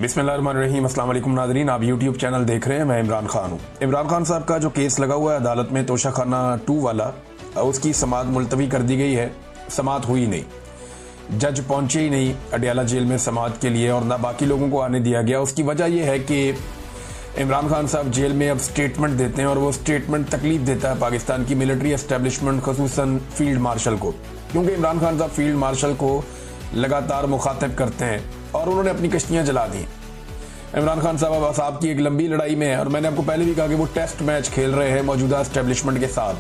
बिस्मिल्लाहिर्रहमानिर्रहीम। अस्सलाम वालेकुम नाज़रीन, आप यूट्यूब चैनल देख रहे हैं। मैं इमरान खान हूँ। इमरान खान साहब का जो केस लगा हुआ है अदालत में तोशाखाना 2 वाला, उसकी समाअत मुलतवी कर दी गई है। समाअत हुई नहीं, जज पहुंचे ही नहीं अडियाला जेल में समाअत के लिए और ना बाकी लोगों को आने दिया गया। उसकी वजह यह है कि इमरान खान साहब जेल में अब स्टेटमेंट देते हैं और वो स्टेटमेंट तकलीफ देता है पाकिस्तान की मिलिट्री एस्टेब्लिशमेंट, खसूसन फील्ड मार्शल को, क्योंकि इमरान खान साहब फील्ड मार्शल को लगातार मुखातिब करते हैं और उन्होंने अपनी कश्तियां जला दी। इमरान खान साहब अब असाब की एक लंबी लड़ाई में है और मैंने आपको पहले भी कहा कि वो टेस्ट मैच खेल रहे हैं मौजूदा एस्टेब्लिशमेंट के साथ।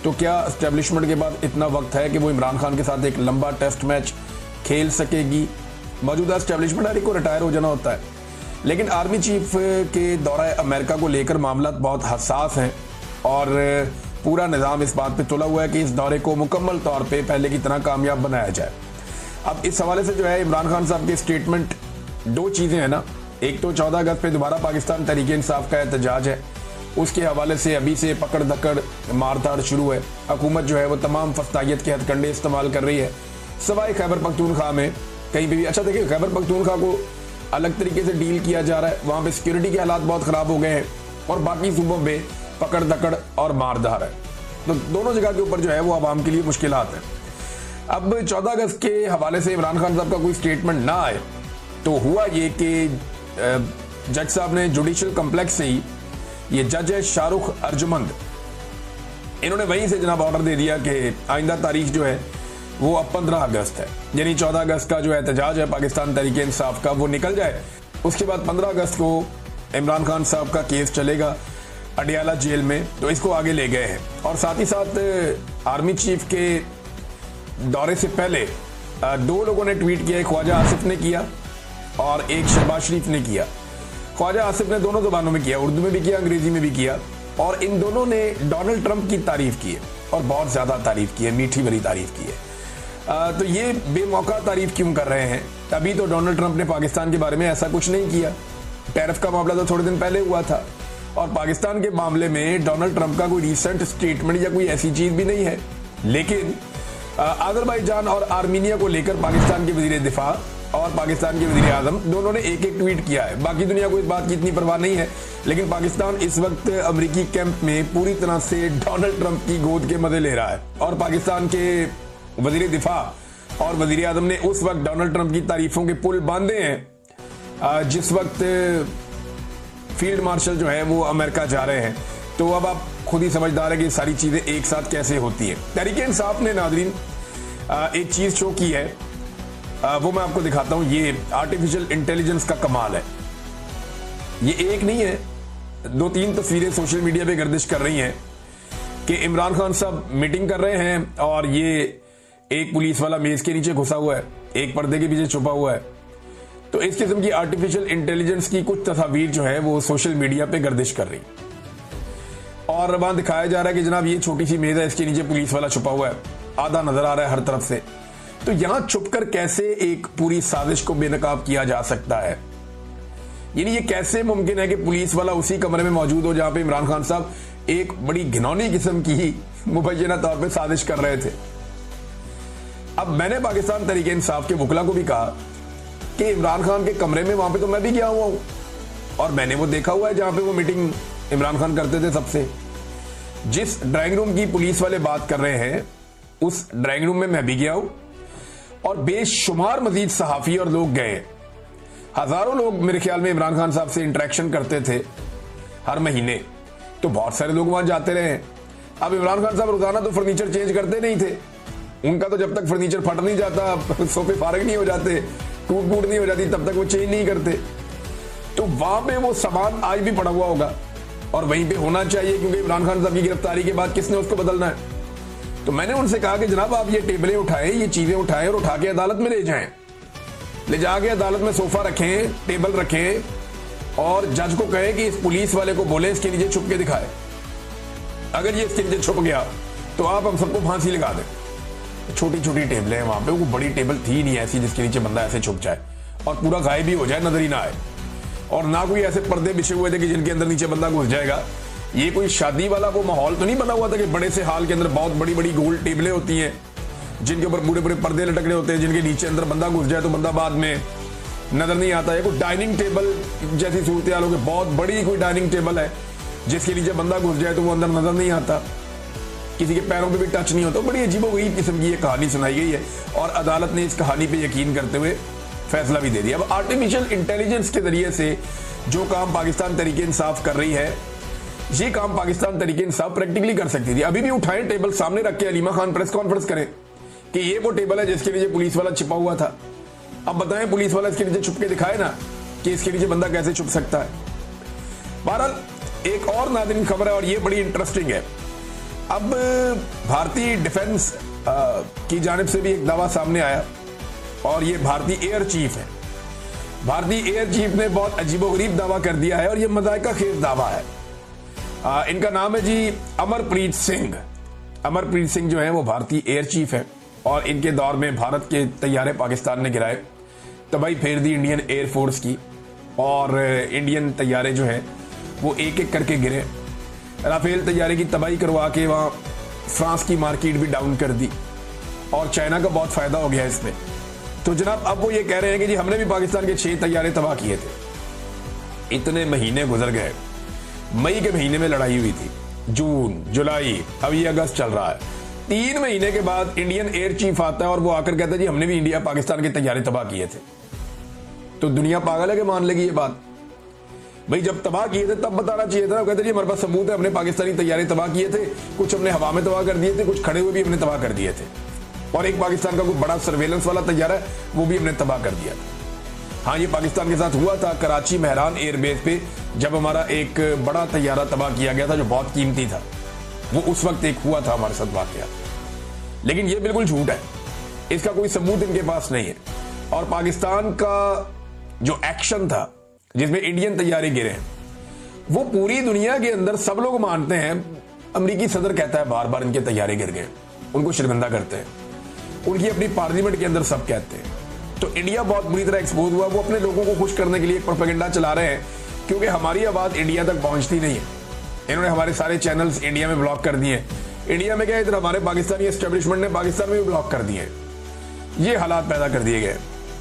तो क्या एस्टेब्लिशमेंट के बाद इतना वक्त है कि वो इमरान खान के साथ एक लंबा टेस्ट मैच खेल सकेगी? मौजूदा एस्टेब्लिशमेंट हर एक को रिटायर हो जाना होता है, लेकिन आर्मी चीफ के दौरा अमेरिका को लेकर मामला बहुत हसास हैं और पूरा निज़ाम इस बात पे तुला हुआ है कि इस दौरे को मुकम्मल तौर पे पहले की तरह कामयाब बनाया जाए। अब इस हवाले से जो है इमरान खान साहब के स्टेटमेंट, दो चीज़ें हैं ना। एक तो 14 अगस्त पे दोबारा पाकिस्तान तहरीक इंसाफ का एहतजाज है, उसके हवाले से अभी से पकड़ दकड़ मारधाड़ शुरू है। हुकूमत जो है वो तमाम फस्तायत के हथकंडे इस्तेमाल कर रही है, सवाए खैबर पख्तूनख्वा में कहीं भी। अच्छा देखिए, खैबर पख्तूनख्वा को अलग तरीके से डील किया जा रहा है, वहाँ पे सिक्योरिटी के हालात बहुत ख़राब हो गए हैं और बाकी सूबों में पकड़ दकड़ और मारधाड़ है। तो दोनों जगह के ऊपर जो है वो आवाम के लिए मुश्किलात है। अब 14 अगस्त के हवाले से इमरान खान साहब का कोई स्टेटमेंट ना आए तो हुआ ये कि जज साहब ने जुडिशल कम्प्लेक्स से ही, ये जज है शाहरुख अर्जुमंद, इन्होंने वहीं से जनाब ऑर्डर दे दिया कि आइंदा तारीख जो है वो अब 15 अगस्त है, यानी 14 अगस्त का जो एहतजाज है पाकिस्तान तहरीक इंसाफ का वो निकल जाए। उसके बाद 15 अगस्त को इमरान खान साहब का केस चलेगा अडियाला जेल में, तो इसको आगे ले गए हैं। और साथ ही साथ आर्मी चीफ के दौरे से पहले दो लोगों ने ट्वीट किया, एक ख्वाजा आसिफ ने किया और एक शहबाज शरीफ ने किया। ख्वाजा आसिफ ने दोनों ज़ुबानों में किया, उर्दू में भी किया, अंग्रेजी में भी किया, और इन दोनों ने डोनाल्ड ट्रंप की तारीफ की है और बहुत ज़्यादा तारीफ की है, मीठी भरी तारीफ की है। तो ये बेमौका तारीफ क्यों कर रहे हैं? अभी तो डोनाल्ड ट्रंप ने पाकिस्तान के बारे में ऐसा कुछ नहीं किया। टैरिफ का मामला तो थोड़े दिन पहले हुआ था और पाकिस्तान के मामले में डोनाल्ड ट्रंप का कोई रिसेंट स्टेटमेंट या कोई ऐसी चीज़ भी नहीं है। लेकिन अजरबैजान और आर्मीनिया को लेकर पाकिस्तान के वजीर दिफा और पाकिस्तान के वजीर आजम दोनों ने एक एक ट्वीट किया है। बाकी दुनिया को इस बात की इतनी परवाह नहीं है, लेकिन पाकिस्तान इस वक्त अमेरिकी कैंप में पूरी तरह से डोनाल्ड ट्रंप की गोद के मजे ले रहा है और पाकिस्तान के वजीर दिफा और वजीर आजम ने उस वक्त डोनाल्ड ट्रंप की तारीफों के पुल बांधे हैं जिस वक्त फील्ड मार्शल जो है वो अमेरिका जा रहे हैं। तो अब आप खुद ही समझदार है कि सारी चीजें एक साथ कैसे होती है। तहरीक इंसाफ ने नाज़रीन एक चीज शो की है, वो मैं आपको दिखाता हूं। ये आर्टिफिशियल इंटेलिजेंस का कमाल है। ये एक नहीं है, 2-3 तस्वीरें सोशल मीडिया पे गर्दिश कर रही हैं कि इमरान खान साहब मीटिंग कर रहे हैं और ये एक पुलिस वाला मेज के नीचे घुसा हुआ है, एक पर्दे के पीछे छुपा हुआ है। तो इस किस्म की आर्टिफिशियल इंटेलिजेंस की कुछ तस्वीर जो है वो सोशल मीडिया पे गर्दिश कर रही और वहां दिखाया जा रहा है कि जनाब ये छोटी सी मेज है, इसके नीचे पुलिस वाला छुपा हुआ है, आधा नजर आ रहा है हर तरफ से। तो यहां छुपकर कैसे एक पूरी साजिश को बेनकाब किया जा सकता है? यानी ये कैसे मुमकिन है कि पुलिस वाला उसी कमरे में मौजूद हो जहां पे इमरान खान साहब एक बड़ी घिनौनी किस्म की मुबैना तौर पे साजिश कर रहे थे। अब मैंने पाकिस्तान तहरीक इंसाफ के वकला को भी कहा कि इमरान खान के कमरे में वहां पे तो मैं भी गया हुआ हूं और मैंने वो देखा हुआ है जहां पे वो मीटिंग इमरान खान करते थे सबसे। जिस ड्राइंग रूम की पुलिस वाले बात कर रहे हैं उस ड्राइंग रूम में मैं भी गया हूं और बेशुमार मजीद सहाफी और लोग गए। हजारों लोग मेरे ख्याल में इमरान खान साहब से इंटरेक्शन करते थे हर महीने, तो बहुत सारे लोग वहां जाते रहे। अब इमरान खान साहब रोजाना तो फर्नीचर चेंज करते नहीं थे, उनका तो जब तक फर्नीचर फट नहीं जाता, सोफे फारग नहीं हो जाते, टूट फूट नहीं हो जाती, तब तक वो चेंज नहीं करते। तो वहां पे वो सामान आज भी पड़ा हुआ होगा और वहीं पे होना चाहिए, क्योंकि इमरान खान साहब की गिरफ्तारी के बाद किसने उसको बदलना है। तो मैंने उनसे कहा कि जनाब आप ये टेबलें उठाएं, ये चीजें उठाएं और उठा के अदालत में ले जाएं, ले जाके अदालत में सोफा रखें, टेबल रखें और जज को कहें कि इस पुलिस वाले को बोले इसके नीचे छुप के दिखाए। अगर ये इसके नीचे छुप गया तो आप हम सबको फांसी लगा दें। छोटी छोटी टेबलें हैं वहां पे, वो बड़ी टेबल थी नहीं ऐसी जिसके नीचे बंदा ऐसे छुप जाए और पूरा गायब भी हो जाए, नजर ही ना आए। और ना कोई ऐसे पर्दे बिछे हुए थे कि जिनके अंदर नीचे बंदा घुस जाएगा। ये कोई शादी वाला वो माहौल तो नहीं बना हुआ था कि बड़े से हाल के अंदर बहुत बड़ी बड़ी गोल टेबलें होती हैं जिनके ऊपर बड़े बड़े पर्दे लटक रहे होते हैं, जिनके नीचे अंदर बंदा घुस जाए तो बंदा बाद में नजर नहीं आता है। कोई डाइनिंग टेबल जैसी सूरत हाल हो गई, बहुत बड़ी कोई डाइनिंग टेबल है जिसके नीचे बंदा घुस जाए तो वो अंदर नजर नहीं आता, किसी के पैरों पे भी टच नहीं होता। बड़ी अजीबोगरीब किस्म की ये कहानी सुनाई गई है और अदालत ने इस कहानी पे यकीन करते हुए फैसला भी दे दिया। अब आर्टिफिशियल इंटेलिजेंस के जरिए से जो काम पाकिस्तान तहरीक इंसाफ कर रही है, ये काम पाकिस्तान तहरीक इंसाफ प्रैक्टिकली कर सकती थी। अभी भी उठाएं टेबल सामने रख के अलीमा खान प्रेस कॉन्फ्रेंस करें कि ये वो टेबल है जिसके नीचे पुलिस वाला छिपा हुआ था। अब बताएं पुलिस वाला इसके नीचे छुप के दिखाए ना कि इसके नीचे बंदा कैसे छुप सकता है। बहरहाल एक और नाज़रीन खबर है और ये बड़ी इंटरेस्टिंग है। अब भारतीय डिफेंस की जानिब से भी एक दावा सामने आया और ये भारतीय एयर चीफ है। भारतीय एयर चीफ ने बहुत अजीबोगरीब दावा कर दिया है और ये मज़ाइका खेज दावा है। इनका नाम है जी अमरप्रीत सिंह। अमरप्रीत सिंह जो है वो भारतीय एयर चीफ है और इनके दौर में भारत के तैयारे पाकिस्तान ने गिराए, तबाही फेर दी इंडियन एयर फोर्स की और इंडियन तैयारे जो है वो एक एक करके गिरे। राफेल तैयारे की तबाही करवा के वहाँ फ्रांस की मार्केट भी डाउन कर दी और चाइना का बहुत फायदा हो गया इसमें। तो जनाब अब वो ये कह रहे हैं कि जी हमने भी पाकिस्तान के 6 तैयारे तबाह किए थे। इतने महीने गुजर गए, मई के महीने में लड़ाई हुई थी, जून जुलाई, अब ये अगस्त चल रहा है। 3 महीने के बाद इंडियन एयर चीफ आता है और वो आकर कहता है जी हमने भी इंडिया पाकिस्तान के तैयारे तबाह किए थे। तो दुनिया पागल है कि मान लेगी ये बात? भाई जब तबाह किए थे तब बताना चाहिए था ना। कहते जी हमारे पास सबूत है, हमने पाकिस्तानी तैयारे तबाह किए थे, कुछ हमने हवा में तबाह कर दिए थे, कुछ खड़े हुए भी हमने तबाह कर दिए थे और एक पाकिस्तान का कोई बड़ा सर्वेलेंस वाला तैयारा है वो भी हमने तबाह कर दिया था। हाँ, ये पाकिस्तान के साथ हुआ था कराची मेहरान एयरबेस पे, जब हमारा एक बड़ा तैयारा तबाह किया गया था जो बहुत कीमती था। वो उस वक्त एक हुआ था हमारे साथ वाकया, लेकिन ये बिल्कुल झूठ है, इसका कोई सबूत इनके पास नहीं है। और पाकिस्तान का जो एक्शन था जिसमें इंडियन तैयारे गिरे हैं, वो पूरी दुनिया के अंदर सब लोग मानते हैं। अमेरिकी सदर कहता है बार बार इनके तैयारे गिर गए, उनको शर्मिंदा करते हैं, उनकी अपनी पार्लियामेंट के अंदर सब कहते हैं। तो इंडिया बहुत बुरी तरह एक्सपोज हुआ। वो अपने लोगों को खुश करने के लिए एक प्रोपेगेंडा चला रहे हैं क्योंकि हमारी आवाज इंडिया तक पहुंचती नहीं है। इन्होंने हमारे सारे चैनल्स इंडिया में ब्लॉक कर दिए। इंडिया में क्या, इधर हमारे पाकिस्तानी एस्टेब्लिशमेंट ने पाकिस्तान में भी ब्लॉक कर दिए। ये हालात पैदा कर दिए गए।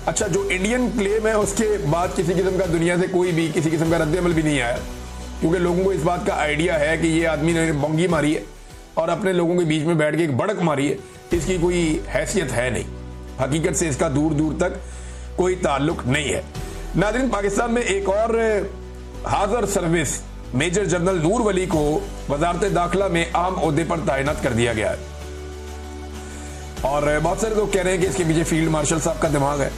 अच्छा, जो इंडियन क्लेम है उसके बाद किसी किस्म का दुनिया से कोई भी किसी किस्म का रद्द-ए-अमल भी नहीं आया क्योंकि लोगों को इस बात का आइडिया है कि ये आदमी ने बंगी मारी है और अपने लोगों के बीच में बैठ के एक बड़क मारी है, इसकी कोई हैसियत है नहीं। हकीकत से इसका दूर दूर तक कोई ताल्लुक नहीं है। नाज़रीन, पाकिस्तान में एक और हाज़र सर्विस मेजर जनरल नूर वली को वजारत दाखिला में अहम ओहदे पर तैनात कर दिया गया है और बहुत सारे लोग कह रहे हैं कि इसके पीछे फील्ड मार्शल साहब का दिमाग है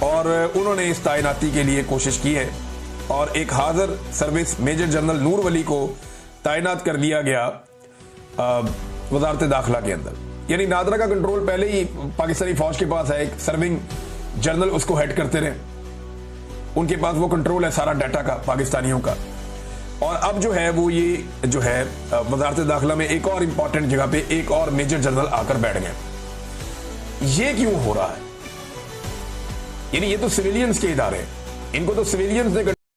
और उन्होंने इस तैनाती के लिए कोशिश की है और एक हाज़र सर्विस मेजर जनरल नूर वली को तैनात कर दिया गया वजारत दाखिला के अंदर। यानी नादरा का कंट्रोल पहले ही पाकिस्तानी फौज के पास है, एक सर्विंग जनरल उसको हेड करते रहे, उनके पास वो कंट्रोल है सारा डाटा का पाकिस्तानियों का। और अब जो है वो ये जो है वजारत दाखिला में एक और इंपॉर्टेंट जगह पे एक और मेजर जनरल आकर बैठ गए। ये क्यों हो रहा है? यानी ये तो सिविलियंस के इदारे हैं, इनको तो सिविलियंस ने